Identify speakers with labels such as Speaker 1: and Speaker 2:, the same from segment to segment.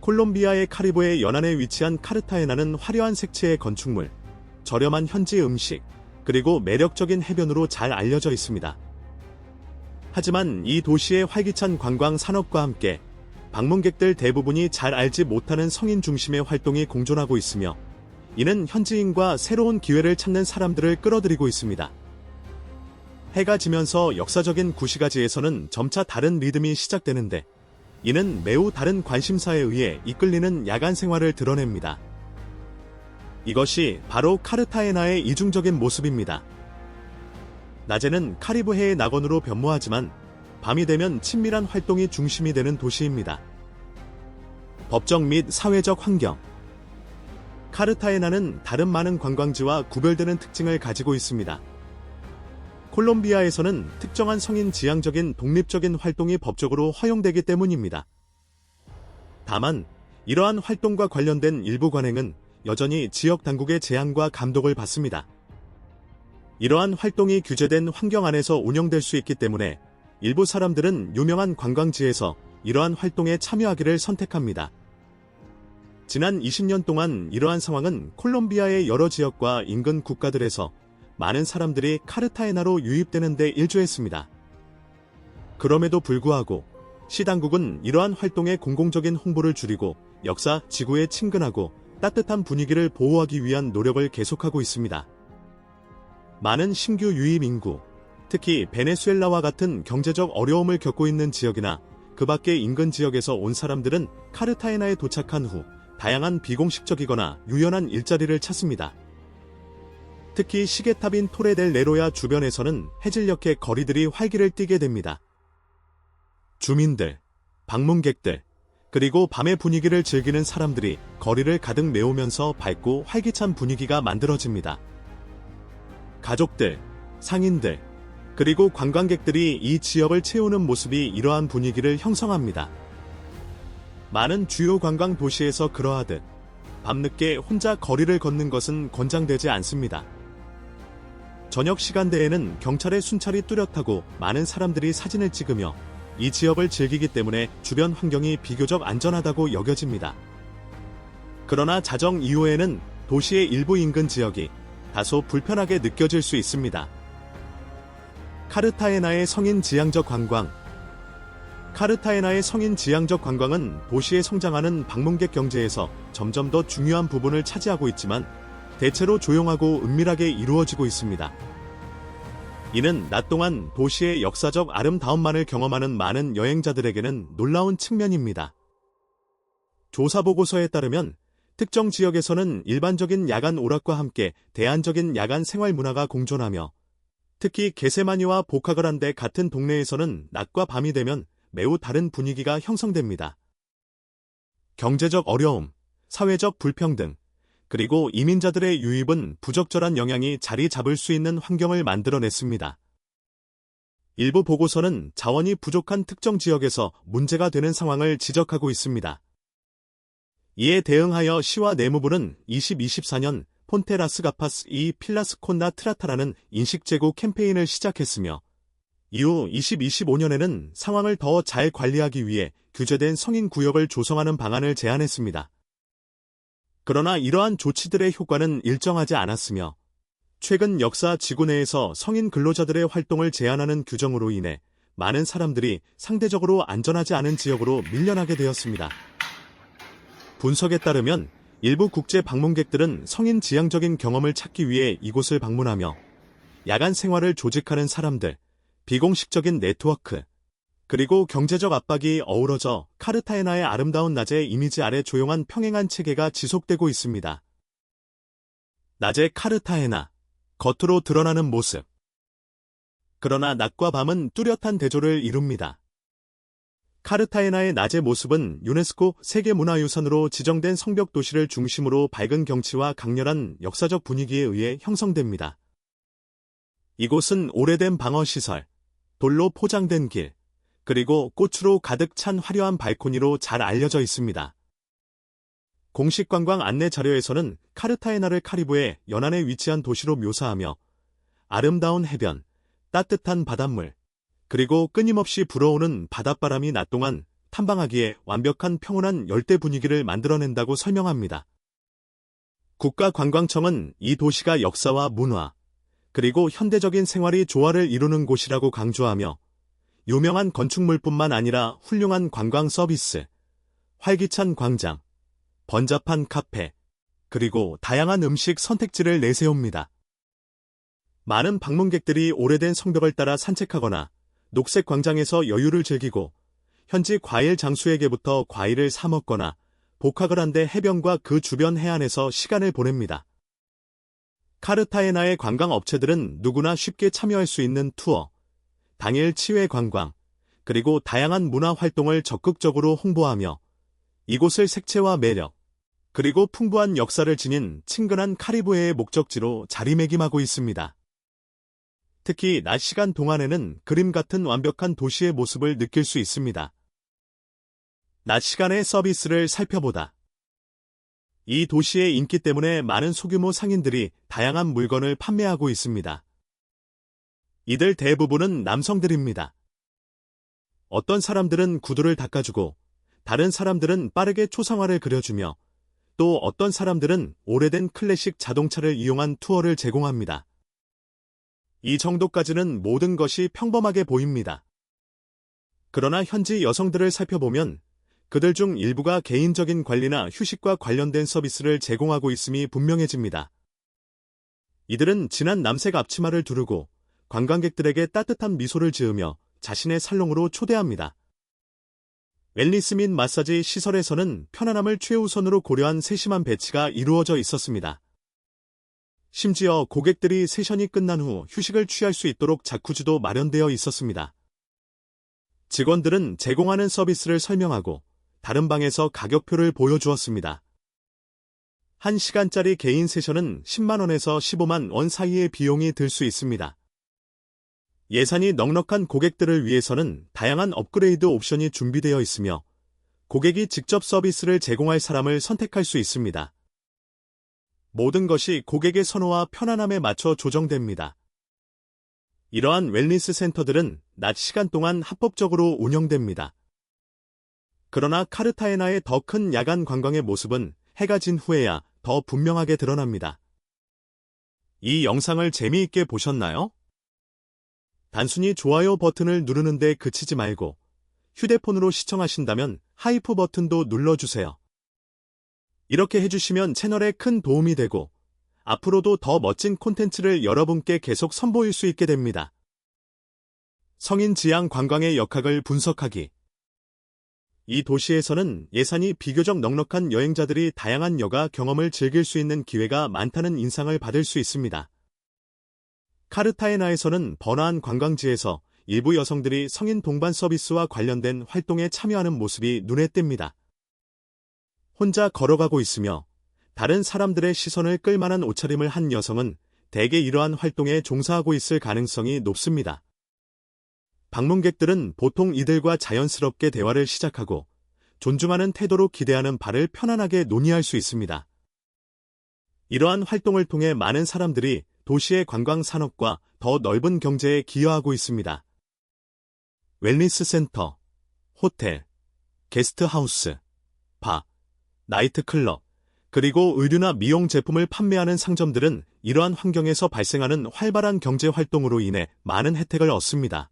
Speaker 1: 콜롬비아의 카리브해 연안에 위치한 카르타헤나는 화려한 색채의 건축물, 저렴한 현지 음식, 그리고 매력적인 해변으로 잘 알려져 있습니다. 하지만 이 도시의 활기찬 관광 산업과 함께 방문객들 대부분이 잘 알지 못하는 성인 중심의 활동이 공존하고 있으며, 이는 현지인과 새로운 기회를 찾는 사람들을 끌어들이고 있습니다. 해가 지면서 역사적인 구시가지에서는 점차 다른 리듬이 시작되는데, 이는 매우 다른 관심사에 의해 이끌리는 야간 생활을 드러냅니다. 이것이 바로 카르타헤나의 이중적인 모습입니다. 낮에는 카리브해의 낙원으로 변모하지만 밤이 되면 친밀한 활동이 중심이 되는 도시입니다. 법적 및 사회적 환경. 카르타헤나는 다른 많은 관광지와 구별되는 특징을 가지고 있습니다. 콜롬비아에서는 특정한 성인 지향적인 독립적인 활동이 법적으로 허용되기 때문입니다. 다만 이러한 활동과 관련된 일부 관행은 여전히 지역 당국의 제한과 감독을 받습니다. 이러한 활동이 규제된 환경 안에서 운영될 수 있기 때문에 일부 사람들은 유명한 관광지에서 이러한 활동에 참여하기를 선택합니다. 지난 20년 동안 이러한 상황은 콜롬비아의 여러 지역과 인근 국가들에서 많은 사람들이 카르타헤나로 유입되는 데 일조했습니다. 그럼에도 불구하고 시당국은 이러한 활동의 공공적인 홍보를 줄이고 역사, 지구에 친근하고 따뜻한 분위기를 보호하기 위한 노력을 계속하고 있습니다. 많은 신규 유입 인구, 특히 베네수엘라와 같은 경제적 어려움을 겪고 있는 지역이나 그 밖의 인근 지역에서 온 사람들은 카르타헤나에 도착한 후 다양한 비공식적이거나 유연한 일자리를 찾습니다. 특히 시계탑인 토레델 네로야 주변에서는 해질녘의 거리들이 활기를 띠게 됩니다. 주민들, 방문객들, 그리고 밤의 분위기를 즐기는 사람들이 거리를 가득 메우면서 밝고 활기찬 분위기가 만들어집니다. 가족들, 상인들, 그리고 관광객들이 이 지역을 채우는 모습이 이러한 분위기를 형성합니다. 많은 주요 관광 도시에서 그러하듯 밤늦게 혼자 거리를 걷는 것은 권장되지 않습니다. 저녁 시간대에는 경찰의 순찰이 뚜렷하고 많은 사람들이 사진을 찍으며 이 지역을 즐기기 때문에 주변 환경이 비교적 안전하다고 여겨집니다. 그러나 자정 이후에는 도시의 일부 인근 지역이 다소 불편하게 느껴질 수 있습니다. 카르타헤나의 성인 지향적 관광. 카르타헤나의 성인 지향적 관광은 도시의 성장하는 방문객 경제에서 점점 더 중요한 부분을 차지하고 있지만 대체로 조용하고 은밀하게 이루어지고 있습니다. 이는 낮 동안 도시의 역사적 아름다움만을 경험하는 많은 여행자들에게는 놀라운 측면입니다. 조사 보고서에 따르면 특정 지역에서는 일반적인 야간 오락과 함께 대안적인 야간 생활 문화가 공존하며, 특히 게세마니와 보카그란데 같은 동네에서는 낮과 밤이 되면 매우 다른 분위기가 형성됩니다. 경제적 어려움, 사회적 불평등, 그리고 이민자들의 유입은 부적절한 영향이 자리 잡을 수 있는 환경을 만들어냈습니다. 일부 보고서는 자원이 부족한 특정 지역에서 문제가 되는 상황을 지적하고 있습니다. 이에 대응하여 시와 내무부는 2024년 폰테라스 가파스 이 필라스 콘나 트라타라는 인식제고 캠페인을 시작했으며, 이후 2025년에는 상황을 더 잘 관리하기 위해 규제된 성인 구역을 조성하는 방안을 제안했습니다. 그러나 이러한 조치들의 효과는 일정하지 않았으며, 최근 역사 지구 내에서 성인 근로자들의 활동을 제한하는 규정으로 인해 많은 사람들이 상대적으로 안전하지 않은 지역으로 밀려나게 되었습니다. 분석에 따르면 일부 국제 방문객들은 성인 지향적인 경험을 찾기 위해 이곳을 방문하며 야간 생활을 조직하는 사람들, 비공식적인 네트워크, 그리고 경제적 압박이 어우러져 카르타헤나의 아름다운 낮의 이미지 아래 조용한 평행한 체계가 지속되고 있습니다. 낮의 카르타헤나, 겉으로 드러나는 모습. 그러나 낮과 밤은 뚜렷한 대조를 이룹니다. 카르타헤나의 낮의 모습은 유네스코 세계문화유산으로 지정된 성벽 도시를 중심으로 밝은 경치와 강렬한 역사적 분위기에 의해 형성됩니다. 이곳은 오래된 방어시설, 돌로 포장된 길, 그리고 꽃으로 가득 찬 화려한 발코니로 잘 알려져 있습니다. 공식 관광 안내 자료에서는 카르타헤나를 카리브해 연안에 위치한 도시로 묘사하며 아름다운 해변, 따뜻한 바닷물, 그리고 끊임없이 불어오는 바닷바람이 낮 동안 탐방하기에 완벽한 평온한 열대 분위기를 만들어낸다고 설명합니다. 국가관광청은 이 도시가 역사와 문화, 그리고 현대적인 생활이 조화를 이루는 곳이라고 강조하며 유명한 건축물뿐만 아니라 훌륭한 관광 서비스, 활기찬 광장, 번잡한 카페, 그리고 다양한 음식 선택지를 내세웁니다. 많은 방문객들이 오래된 성벽을 따라 산책하거나 녹색 광장에서 여유를 즐기고 현지 과일 장수에게부터 과일을 사 먹거나 보카그란데 해변과 그 주변 해안에서 시간을 보냅니다. 카르타헤나의 관광 업체들은 누구나 쉽게 참여할 수 있는 투어, 당일 치외 관광, 그리고 다양한 문화 활동을 적극적으로 홍보하며 이곳을 색채와 매력, 그리고 풍부한 역사를 지닌 친근한 카리브해의 목적지로 자리매김하고 있습니다. 특히 낮 시간 동안에는 그림 같은 완벽한 도시의 모습을 느낄 수 있습니다. 낮 시간의 서비스를 살펴보다. 이 도시의 인기 때문에 많은 소규모 상인들이 다양한 물건을 판매하고 있습니다. 이들 대부분은 남성들입니다. 어떤 사람들은 구두를 닦아주고, 다른 사람들은 빠르게 초상화를 그려주며, 또 어떤 사람들은 오래된 클래식 자동차를 이용한 투어를 제공합니다. 이 정도까지는 모든 것이 평범하게 보입니다. 그러나 현지 여성들을 살펴보면 그들 중 일부가 개인적인 관리나 휴식과 관련된 서비스를 제공하고 있음이 분명해집니다. 이들은 진한 남색 앞치마를 두르고 관광객들에게 따뜻한 미소를 지으며 자신의 살롱으로 초대합니다. 웰니스 및 마사지 시설에서는 편안함을 최우선으로 고려한 세심한 배치가 이루어져 있었습니다. 심지어 고객들이 세션이 끝난 후 휴식을 취할 수 있도록 자쿠지도 마련되어 있었습니다. 직원들은 제공하는 서비스를 설명하고 다른 방에서 가격표를 보여주었습니다. 1시간짜리 개인 세션은 10만원에서 15만원 사이의 비용이 들 수 있습니다. 예산이 넉넉한 고객들을 위해서는 다양한 업그레이드 옵션이 준비되어 있으며 고객이 직접 서비스를 제공할 사람을 선택할 수 있습니다. 모든 것이 고객의 선호와 편안함에 맞춰 조정됩니다. 이러한 웰니스 센터들은 낮 시간 동안 합법적으로 운영됩니다. 그러나 카르타헤나의 더 큰 야간 관광의 모습은 해가 진 후에야 더 분명하게 드러납니다. 이 영상을 재미있게 보셨나요? 단순히 좋아요 버튼을 누르는데 그치지 말고 휴대폰으로 시청하신다면 하이프 버튼도 눌러주세요. 이렇게 해주시면 채널에 큰 도움이 되고 앞으로도 더 멋진 콘텐츠를 여러분께 계속 선보일 수 있게 됩니다. 성인 지향 관광의 역학을 분석하기. 이 도시에서는 예산이 비교적 넉넉한 여행자들이 다양한 여가 경험을 즐길 수 있는 기회가 많다는 인상을 받을 수 있습니다. 카르타헤나에서는 번화한 관광지에서 일부 여성들이 성인 동반 서비스와 관련된 활동에 참여하는 모습이 눈에 띕니다. 혼자 걸어가고 있으며 다른 사람들의 시선을 끌만한 옷차림을 한 여성은 대개 이러한 활동에 종사하고 있을 가능성이 높습니다. 방문객들은 보통 이들과 자연스럽게 대화를 시작하고 존중하는 태도로 기대하는 바를 편안하게 논의할 수 있습니다. 이러한 활동을 통해 많은 사람들이 도시의 관광 산업과 더 넓은 경제에 기여하고 있습니다. 웰니스 센터, 호텔, 게스트하우스, 바, 나이트클럽, 그리고 의류나 미용 제품을 판매하는 상점들은 이러한 환경에서 발생하는 활발한 경제 활동으로 인해 많은 혜택을 얻습니다.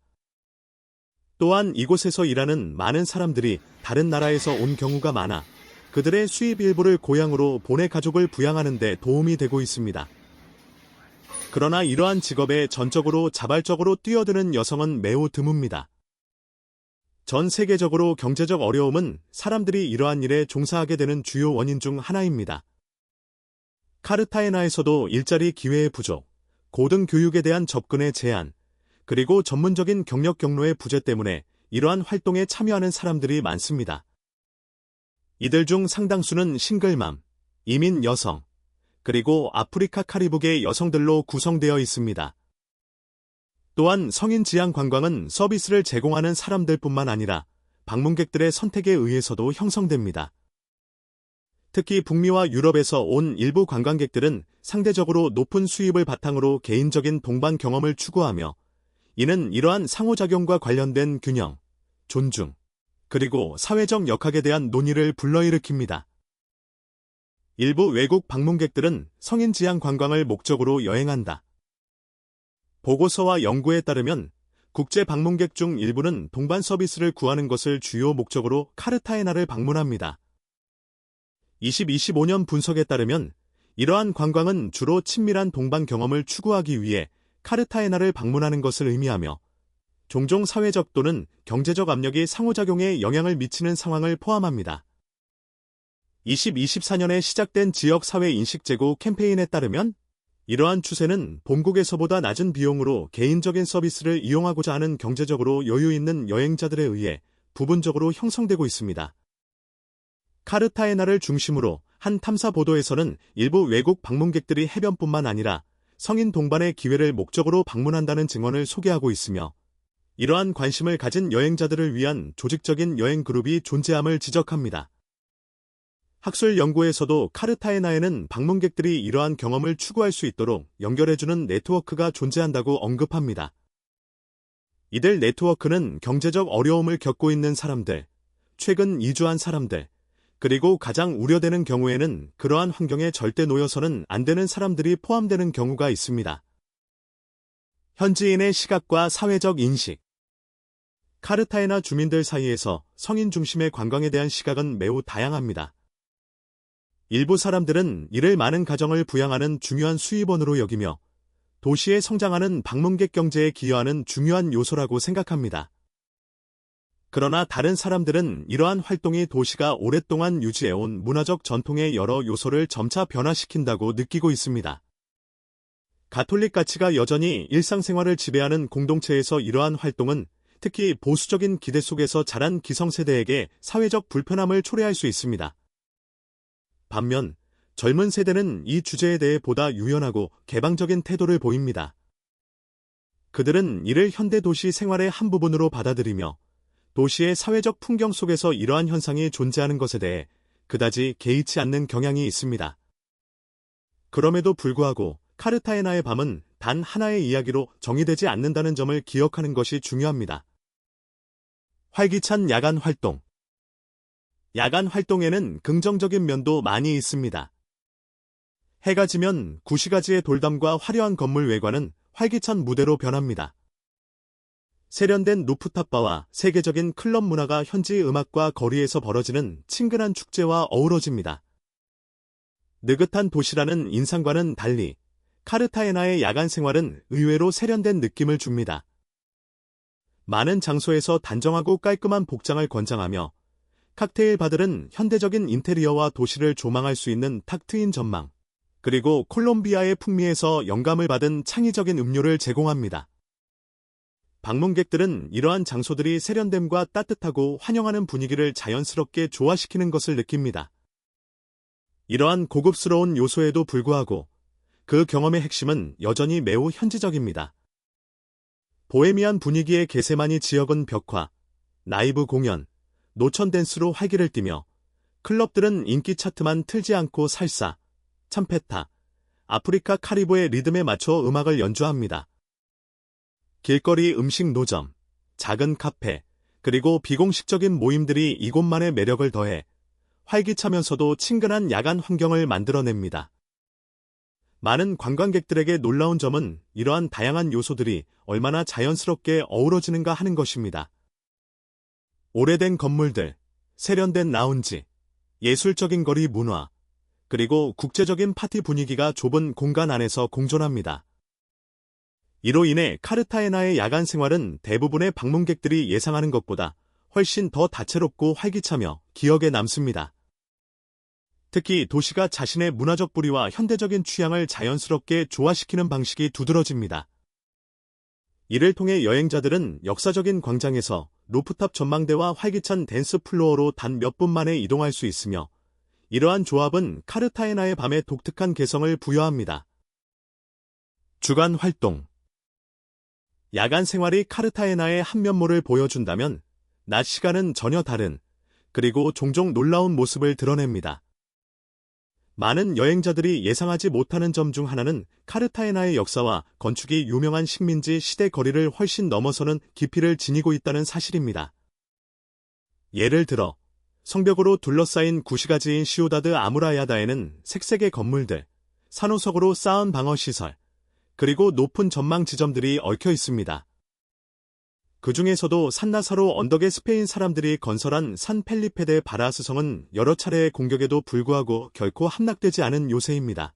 Speaker 1: 또한 이곳에서 일하는 많은 사람들이 다른 나라에서 온 경우가 많아 그들의 수입 일부를 고향으로 보내 가족을 부양하는 데 도움이 되고 있습니다. 그러나 이러한 직업에 전적으로 자발적으로 뛰어드는 여성은 매우 드뭅니다. 전 세계적으로 경제적 어려움은 사람들이 이러한 일에 종사하게 되는 주요 원인 중 하나입니다. 카르타헤나에서도 일자리 기회의 부족, 고등교육에 대한 접근의 제한, 그리고 전문적인 경력 경로의 부재 때문에 이러한 활동에 참여하는 사람들이 많습니다. 이들 중 상당수는 싱글맘, 이민 여성, 그리고 아프리카 카리브계 여성들로 구성되어 있습니다. 또한 성인 지향 관광은 서비스를 제공하는 사람들뿐만 아니라 방문객들의 선택에 의해서도 형성됩니다. 특히 북미와 유럽에서 온 일부 관광객들은 상대적으로 높은 수입을 바탕으로 개인적인 동반 경험을 추구하며 이는 이러한 상호작용과 관련된 균형, 존중, 그리고 사회적 역학에 대한 논의를 불러일으킵니다. 일부 외국 방문객들은 성인 지향 관광을 목적으로 여행한다. 보고서와 연구에 따르면 국제 방문객 중 일부는 동반 서비스를 구하는 것을 주요 목적으로 카르타헤나를 방문합니다. 2025년 분석에 따르면 이러한 관광은 주로 친밀한 동반 경험을 추구하기 위해 카르타헤나를 방문하는 것을 의미하며 종종 사회적 또는 경제적 압력이 상호작용에 영향을 미치는 상황을 포함합니다. 2024년에 시작된 지역사회 인식 제고 캠페인에 따르면 이러한 추세는 본국에서보다 낮은 비용으로 개인적인 서비스를 이용하고자 하는 경제적으로 여유 있는 여행자들에 의해 부분적으로 형성되고 있습니다. 카르타헤나를 중심으로 한 탐사 보도에서는 일부 외국 방문객들이 해변뿐만 아니라 성인 동반의 기회를 목적으로 방문한다는 증언을 소개하고 있으며 이러한 관심을 가진 여행자들을 위한 조직적인 여행 그룹이 존재함을 지적합니다. 학술 연구에서도 카르타헤나에는 방문객들이 이러한 경험을 추구할 수 있도록 연결해주는 네트워크가 존재한다고 언급합니다. 이들 네트워크는 경제적 어려움을 겪고 있는 사람들, 최근 이주한 사람들, 그리고 가장 우려되는 경우에는 그러한 환경에 절대 놓여서는 안 되는 사람들이 포함되는 경우가 있습니다. 현지인의 시각과 사회적 인식. 카르타헤나 주민들 사이에서 성인 중심의 관광에 대한 시각은 매우 다양합니다. 일부 사람들은 이를 많은 가정을 부양하는 중요한 수입원으로 여기며 도시에 성장하는 방문객 경제에 기여하는 중요한 요소라고 생각합니다. 그러나 다른 사람들은 이러한 활동이 도시가 오랫동안 유지해온 문화적 전통의 여러 요소를 점차 변화시킨다고 느끼고 있습니다. 가톨릭 가치가 여전히 일상생활을 지배하는 공동체에서 이러한 활동은 특히 보수적인 기대 속에서 자란 기성세대에게 사회적 불편함을 초래할 수 있습니다. 반면 젊은 세대는 이 주제에 대해 보다 유연하고 개방적인 태도를 보입니다. 그들은 이를 현대 도시 생활의 한 부분으로 받아들이며 도시의 사회적 풍경 속에서 이러한 현상이 존재하는 것에 대해 그다지 개의치 않는 경향이 있습니다. 그럼에도 불구하고 카르타헤나의 밤은 단 하나의 이야기로 정의되지 않는다는 점을 기억하는 것이 중요합니다. 활기찬 야간 활동. 야간 활동에는 긍정적인 면도 많이 있습니다. 해가 지면 구시가지의 돌담과 화려한 건물 외관은 활기찬 무대로 변합니다. 세련된 루프탑바와 세계적인 클럽 문화가 현지 음악과 거리에서 벌어지는 친근한 축제와 어우러집니다. 느긋한 도시라는 인상과는 달리 카르타헤나의 야간 생활은 의외로 세련된 느낌을 줍니다. 많은 장소에서 단정하고 깔끔한 복장을 권장하며 칵테일 바들은 현대적인 인테리어와 도시를 조망할 수 있는 탁 트인 전망, 그리고 콜롬비아의 풍미에서 영감을 받은 창의적인 음료를 제공합니다. 방문객들은 이러한 장소들이 세련됨과 따뜻하고 환영하는 분위기를 자연스럽게 조화시키는 것을 느낍니다. 이러한 고급스러운 요소에도 불구하고 그 경험의 핵심은 여전히 매우 현지적입니다. 보헤미안 분위기의 게세마니 지역은 벽화, 라이브 공연, 노천 댄스로 활기를 띠며 클럽들은 인기 차트만 틀지 않고 살사, 참페타, 아프리카 카리브의 리듬에 맞춰 음악을 연주합니다. 길거리 음식 노점, 작은 카페, 그리고 비공식적인 모임들이 이곳만의 매력을 더해 활기차면서도 친근한 야간 환경을 만들어냅니다. 많은 관광객들에게 놀라운 점은 이러한 다양한 요소들이 얼마나 자연스럽게 어우러지는가 하는 것입니다. 오래된 건물들, 세련된 라운지, 예술적인 거리 문화, 그리고 국제적인 파티 분위기가 좁은 공간 안에서 공존합니다. 이로 인해 카르타헤나의 야간 생활은 대부분의 방문객들이 예상하는 것보다 훨씬 더 다채롭고 활기차며 기억에 남습니다. 특히 도시가 자신의 문화적 뿌리와 현대적인 취향을 자연스럽게 조화시키는 방식이 두드러집니다. 이를 통해 여행자들은 역사적인 광장에서 루프탑 전망대와 활기찬 댄스 플로어로 단 몇 분 만에 이동할 수 있으며 이러한 조합은 카르타헤나의 밤에 독특한 개성을 부여합니다. 주간 활동. 야간 생활이 카르타헤나의 한 면모를 보여준다면 낮 시간은 전혀 다른, 그리고 종종 놀라운 모습을 드러냅니다. 많은 여행자들이 예상하지 못하는 점 중 하나는 카르타헤나의 역사와 건축이 유명한 식민지 시대 거리를 훨씬 넘어서는 깊이를 지니고 있다는 사실입니다. 예를 들어 성벽으로 둘러싸인 구시가지인 시오다드 아무라야다에는 색색의 건물들, 산호석으로 쌓은 방어시설, 그리고 높은 전망 지점들이 얽혀 있습니다. 그 중에서도 산나사로 언덕의 스페인 사람들이 건설한 산 펠리페 데 바라스성은 여러 차례의 공격에도 불구하고 결코 함락되지 않은 요새입니다.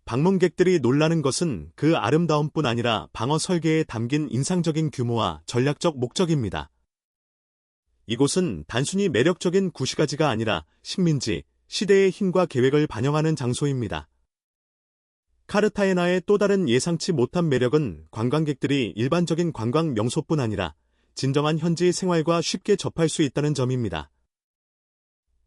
Speaker 1: 방문객들이 놀라는 것은 그 아름다움뿐 아니라 방어 설계에 담긴 인상적인 규모와 전략적 목적입니다. 이곳은 단순히 매력적인 구시가지가 아니라 식민지, 시대의 힘과 계획을 반영하는 장소입니다. 카르타헤나의 또 다른 예상치 못한 매력은 관광객들이 일반적인 관광 명소뿐 아니라 진정한 현지 생활과 쉽게 접할 수 있다는 점입니다.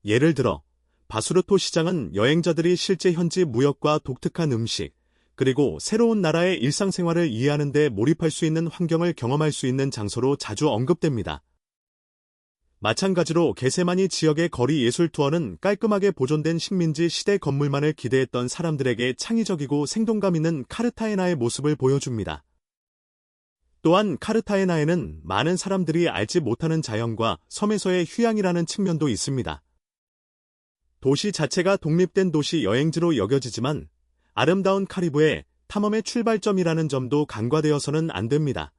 Speaker 1: 예를 들어 바수르토 시장은 여행자들이 실제 현지 무역과 독특한 음식, 그리고 새로운 나라의 일상생활을 이해하는 데 몰입할 수 있는 환경을 경험할 수 있는 장소로 자주 언급됩니다. 마찬가지로 게세마니 지역의 거리 예술 투어는 깔끔하게 보존된 식민지 시대 건물만을 기대했던 사람들에게 창의적이고 생동감 있는 카르타헤나의 모습을 보여줍니다. 또한 카르타헤나에는 많은 사람들이 알지 못하는 자연과 섬에서의 휴양이라는 측면도 있습니다. 도시 자체가 독립된 도시 여행지로 여겨지지만 아름다운 카리브해 탐험의 출발점이라는 점도 간과되어서는 안 됩니다.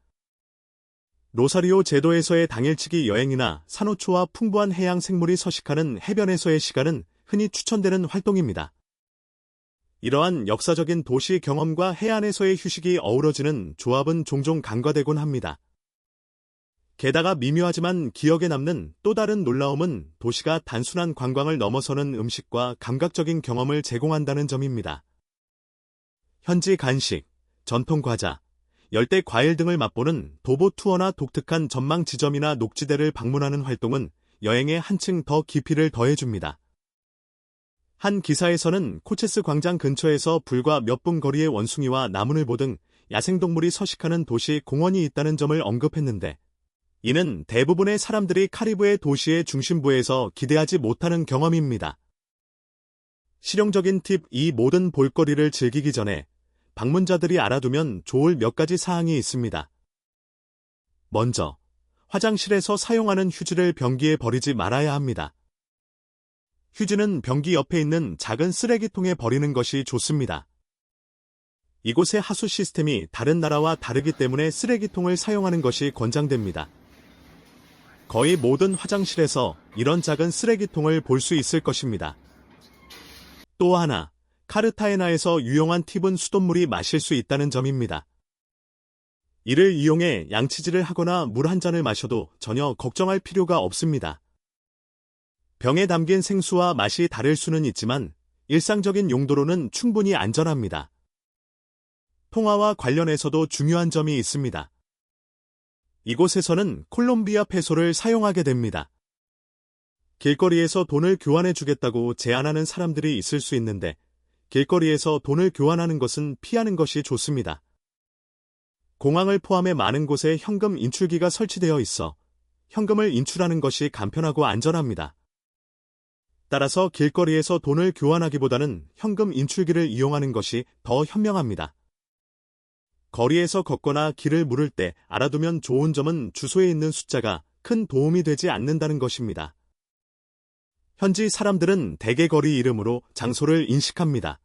Speaker 1: 로사리오 제도에서의 당일치기 여행이나 산호초와 풍부한 해양 생물이 서식하는 해변에서의 시간은 흔히 추천되는 활동입니다. 이러한 역사적인 도시 경험과 해안에서의 휴식이 어우러지는 조합은 종종 간과되곤 합니다. 게다가 미묘하지만 기억에 남는 또 다른 놀라움은 도시가 단순한 관광을 넘어서는 음식과 감각적인 경험을 제공한다는 점입니다. 현지 간식, 전통 과자, 열대 과일 등을 맛보는 도보 투어나 독특한 전망 지점이나 녹지대를 방문하는 활동은 여행에 한층 더 깊이를 더해줍니다. 한 기사에서는 코체스 광장 근처에서 불과 몇 분 거리의 원숭이와 나무늘보 등 야생동물이 서식하는 도시 공원이 있다는 점을 언급했는데, 이는 대부분의 사람들이 카리브해 도시의 중심부에서 기대하지 못하는 경험입니다. 실용적인 팁: 이 모든 볼거리를 즐기기 전에 방문자들이 알아두면 좋을 몇 가지 사항이 있습니다. 먼저, 화장실에서 사용하는 휴지를 변기에 버리지 말아야 합니다. 휴지는 변기 옆에 있는 작은 쓰레기통에 버리는 것이 좋습니다. 이곳의 하수 시스템이 다른 나라와 다르기 때문에 쓰레기통을 사용하는 것이 권장됩니다. 거의 모든 화장실에서 이런 작은 쓰레기통을 볼 수 있을 것입니다. 또 하나, 카르타헤나에서 유용한 팁은 수돗물이 마실 수 있다는 점입니다. 이를 이용해 양치질을 하거나 물 한 잔을 마셔도 전혀 걱정할 필요가 없습니다. 병에 담긴 생수와 맛이 다를 수는 있지만 일상적인 용도로는 충분히 안전합니다. 통화와 관련해서도 중요한 점이 있습니다. 이곳에서는 콜롬비아 페소를 사용하게 됩니다. 길거리에서 돈을 교환해 주겠다고 제안하는 사람들이 있을 수 있는데, 길거리에서 돈을 교환하는 것은 피하는 것이 좋습니다. 공항을 포함해 많은 곳에 현금 인출기가 설치되어 있어 현금을 인출하는 것이 간편하고 안전합니다. 따라서 길거리에서 돈을 교환하기보다는 현금 인출기를 이용하는 것이 더 현명합니다. 거리에서 걷거나 길을 물을 때 알아두면 좋은 점은 주소에 있는 숫자가 큰 도움이 되지 않는다는 것입니다. 현지 사람들은 대개 거리 이름으로 장소를 인식합니다.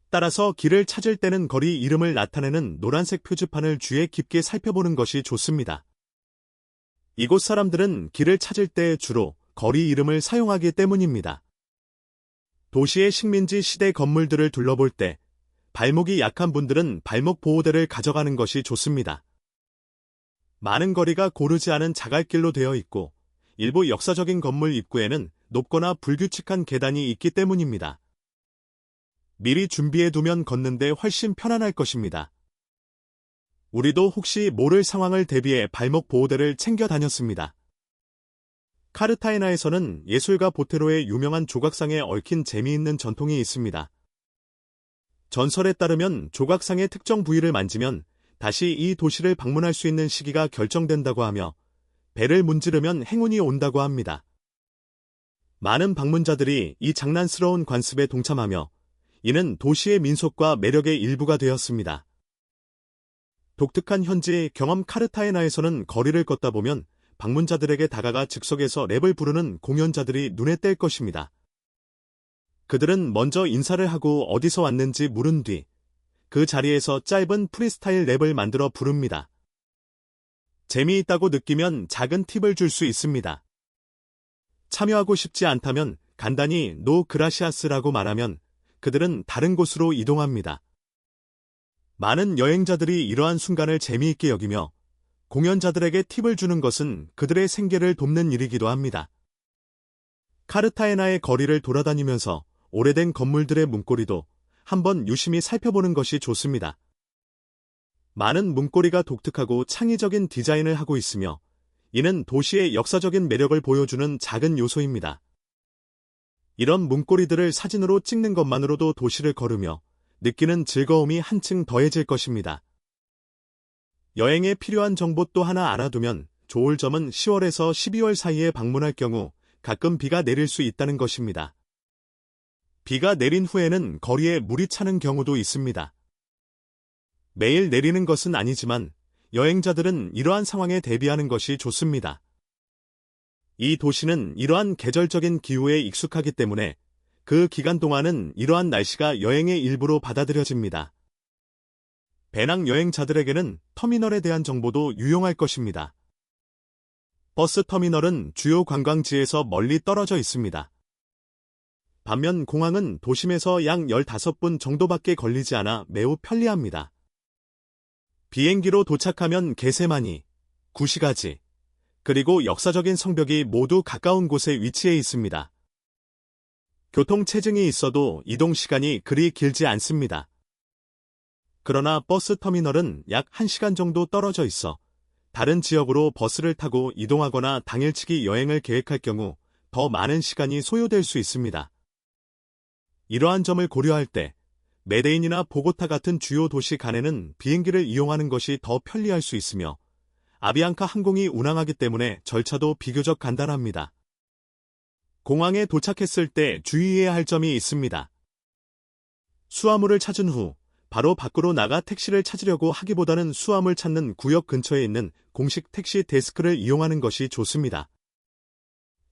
Speaker 1: 따라서 길을 찾을 때는 거리 이름을 나타내는 노란색 표지판을 주의 깊게 살펴보는 것이 좋습니다. 이곳 사람들은 길을 찾을 때 주로 거리 이름을 사용하기 때문입니다. 도시의 식민지 시대 건물들을 둘러볼 때 발목이 약한 분들은 발목 보호대를 가져가는 것이 좋습니다. 많은 거리가 고르지 않은 자갈길로 되어 있고 일부 역사적인 건물 입구에는 높거나 불규칙한 계단이 있기 때문입니다. 미리 준비해두면 걷는데 훨씬 편안할 것입니다. 우리도 혹시 모를 상황을 대비해 발목 보호대를 챙겨 다녔습니다. 카르타헤나에서는 예술가 보테로의 유명한 조각상에 얽힌 재미있는 전통이 있습니다. 전설에 따르면 조각상의 특정 부위를 만지면 다시 이 도시를 방문할 수 있는 시기가 결정된다고 하며 배를 문지르면 행운이 온다고 합니다. 많은 방문자들이 이 장난스러운 관습에 동참하며 이는 도시의 민속과 매력의 일부가 되었습니다. 독특한 현지 경험. 카르타헤나에서는 거리를 걷다 보면 방문자들에게 다가가 즉석에서 랩을 부르는 공연자들이 눈에 띌 것입니다. 그들은 먼저 인사를 하고 어디서 왔는지 물은 뒤 그 자리에서 짧은 프리스타일 랩을 만들어 부릅니다. 재미있다고 느끼면 작은 팁을 줄 수 있습니다. 참여하고 싶지 않다면 간단히 노 그라시아스라고 말하면 그들은 다른 곳으로 이동합니다. 많은 여행자들이 이러한 순간을 재미있게 여기며 공연자들에게 팁을 주는 것은 그들의 생계를 돕는 일이기도 합니다. 카르타헤나의 거리를 돌아다니면서 오래된 건물들의 문고리도 한번 유심히 살펴보는 것이 좋습니다. 많은 문고리가 독특하고 창의적인 디자인을 하고 있으며 이는 도시의 역사적인 매력을 보여주는 작은 요소입니다. 이런 문고리들을 사진으로 찍는 것만으로도 도시를 걸으며 느끼는 즐거움이 한층 더해질 것입니다. 여행에 필요한 정보 또 하나 알아두면 좋을 점은 10월에서 12월 사이에 방문할 경우 가끔 비가 내릴 수 있다는 것입니다. 비가 내린 후에는 거리에 물이 차는 경우도 있습니다. 매일 내리는 것은 아니지만 여행자들은 이러한 상황에 대비하는 것이 좋습니다. 이 도시는 이러한 계절적인 기후에 익숙하기 때문에 그 기간 동안은 이러한 날씨가 여행의 일부로 받아들여집니다. 배낭 여행자들에게는 터미널에 대한 정보도 유용할 것입니다. 버스 터미널은 주요 관광지에서 멀리 떨어져 있습니다. 반면 공항은 도심에서 약 15분 정도밖에 걸리지 않아 매우 편리합니다. 비행기로 도착하면 게세마니, 구시가지, 그리고 역사적인 성벽이 모두 가까운 곳에 위치해 있습니다. 교통체증이 있어도 이동 시간이 그리 길지 않습니다. 그러나 버스 터미널은 약 1시간 정도 떨어져 있어 다른 지역으로 버스를 타고 이동하거나 당일치기 여행을 계획할 경우 더 많은 시간이 소요될 수 있습니다. 이러한 점을 고려할 때 메데인이나 보고타 같은 주요 도시 간에는 비행기를 이용하는 것이 더 편리할 수 있으며 아비앙카 항공이 운항하기 때문에 절차도 비교적 간단합니다. 공항에 도착했을 때 주의해야 할 점이 있습니다. 수화물을 찾은 후 바로 밖으로 나가 택시를 찾으려고 하기보다는 수화물 찾는 구역 근처에 있는 공식 택시 데스크를 이용하는 것이 좋습니다.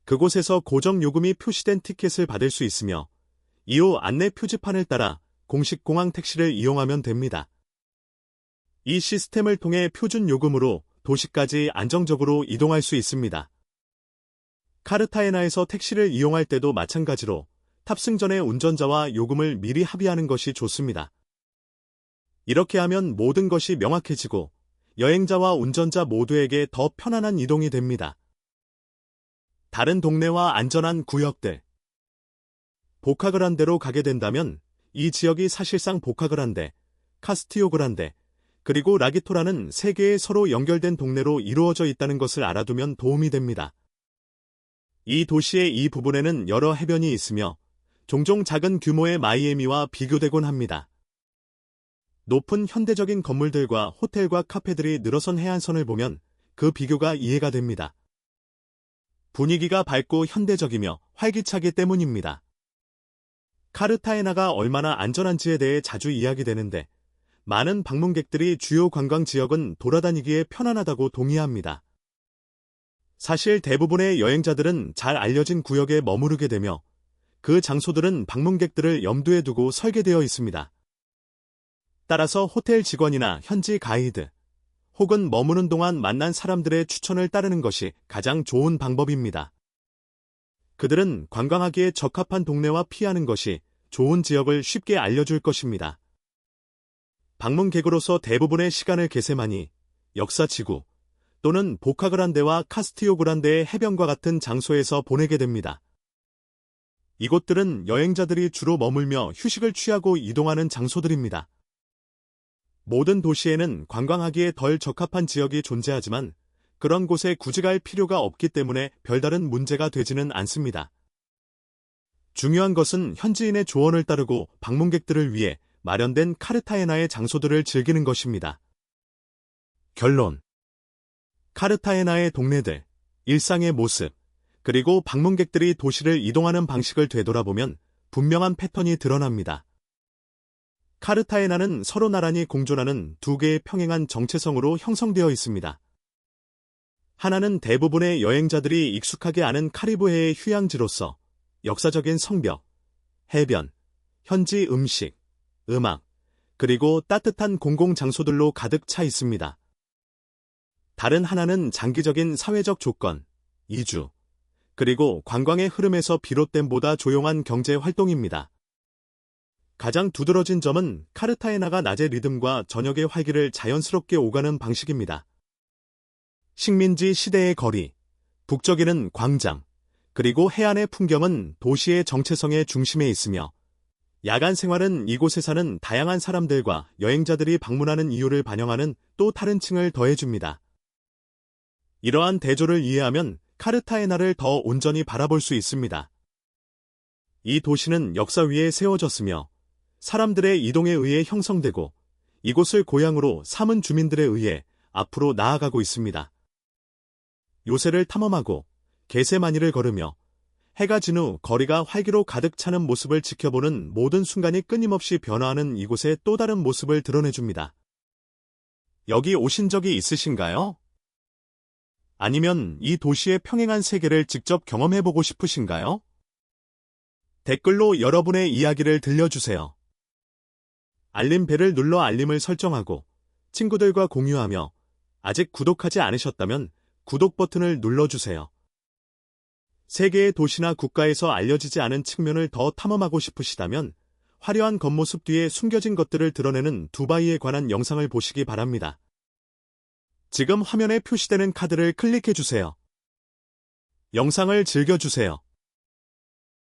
Speaker 1: 그곳에서 고정 요금이 표시된 티켓을 받을 수 있으며 이후 안내 표지판을 따라 공식 공항 택시를 이용하면 됩니다. 이 시스템을 통해 표준 요금으로 도시까지 안정적으로 이동할 수 있습니다. 카르타헤나에서 택시를 이용할 때도 마찬가지로 탑승 전에 운전자와 요금을 미리 합의하는 것이 좋습니다. 이렇게 하면 모든 것이 명확해지고 여행자와 운전자 모두에게 더 편안한 이동이 됩니다. 다른 동네와 안전한 구역들. 보카그란데로 가게 된다면 이 지역이 사실상 보카그란데, 카스티오그란데, 그리고 라기토라는 세 개의 서로 연결된 동네로 이루어져 있다는 것을 알아두면 도움이 됩니다. 이 도시의 이 부분에는 여러 해변이 있으며 종종 작은 규모의 마이애미와 비교되곤 합니다. 높은 현대적인 건물들과 호텔과 카페들이 늘어선 해안선을 보면 그 비교가 이해가 됩니다. 분위기가 밝고 현대적이며 활기차기 때문입니다. 카르타헤나가 얼마나 안전한지에 대해 자주 이야기되는데 많은 방문객들이 주요 관광 지역은 돌아다니기에 편안하다고 동의합니다. 사실 대부분의 여행자들은 잘 알려진 구역에 머무르게 되며 그 장소들은 방문객들을 염두에 두고 설계되어 있습니다. 따라서 호텔 직원이나 현지 가이드 혹은 머무는 동안 만난 사람들의 추천을 따르는 것이 가장 좋은 방법입니다. 그들은 관광하기에 적합한 동네와 피하는 것이 좋은 지역을 쉽게 알려줄 것입니다. 방문객으로서 대부분의 시간을 게세마니, 역사지구 또는 보카그란데와 카스티오그란데의 해변과 같은 장소에서 보내게 됩니다. 이곳들은 여행자들이 주로 머물며 휴식을 취하고 이동하는 장소들입니다. 모든 도시에는 관광하기에 덜 적합한 지역이 존재하지만 그런 곳에 굳이 갈 필요가 없기 때문에 별다른 문제가 되지는 않습니다. 중요한 것은 현지인의 조언을 따르고 방문객들을 위해 마련된 카르타헤나의 장소들을 즐기는 것입니다. 결론. 카르타헤나의 동네들, 일상의 모습, 그리고 방문객들이 도시를 이동하는 방식을 되돌아보면 분명한 패턴이 드러납니다. 카르타헤나는 서로 나란히 공존하는 두 개의 평행한 정체성으로 형성되어 있습니다. 하나는 대부분의 여행자들이 익숙하게 아는 카리브해의 휴양지로서 역사적인 성벽, 해변, 현지 음식, 음악, 그리고 따뜻한 공공장소들로 가득 차 있습니다. 다른 하나는 장기적인 사회적 조건, 이주, 그리고 관광의 흐름에서 비롯된 보다 조용한 경제 활동입니다. 가장 두드러진 점은 카르타헤나가 낮의 리듬과 저녁의 활기를 자연스럽게 오가는 방식입니다. 식민지 시대의 거리, 북쪽에는 광장, 그리고 해안의 풍경은 도시의 정체성의 중심에 있으며 야간 생활은 이곳에 사는 다양한 사람들과 여행자들이 방문하는 이유를 반영하는 또 다른 층을 더해줍니다. 이러한 대조를 이해하면 카르타헤나를 더 온전히 바라볼 수 있습니다. 이 도시는 역사 위에 세워졌으며 사람들의 이동에 의해 형성되고 이곳을 고향으로 삼은 주민들에 의해 앞으로 나아가고 있습니다. 요새를 탐험하고 게세마니를 걸으며 해가 진 후 거리가 활기로 가득 차는 모습을 지켜보는 모든 순간이 끊임없이 변화하는 이곳의 또 다른 모습을 드러내줍니다. 여기 오신 적이 있으신가요? 아니면 이 도시의 평행한 세계를 직접 경험해보고 싶으신가요? 댓글로 여러분의 이야기를 들려주세요. 알림벨을 눌러 알림을 설정하고 친구들과 공유하며 아직 구독하지 않으셨다면 구독 버튼을 눌러주세요. 세계의 도시나 국가에서 알려지지 않은 측면을 더 탐험하고 싶으시다면 화려한 겉모습 뒤에 숨겨진 것들을 드러내는 두바이에 관한 영상을 보시기 바랍니다. 지금 화면에 표시되는 카드를 클릭해주세요. 영상을 즐겨주세요.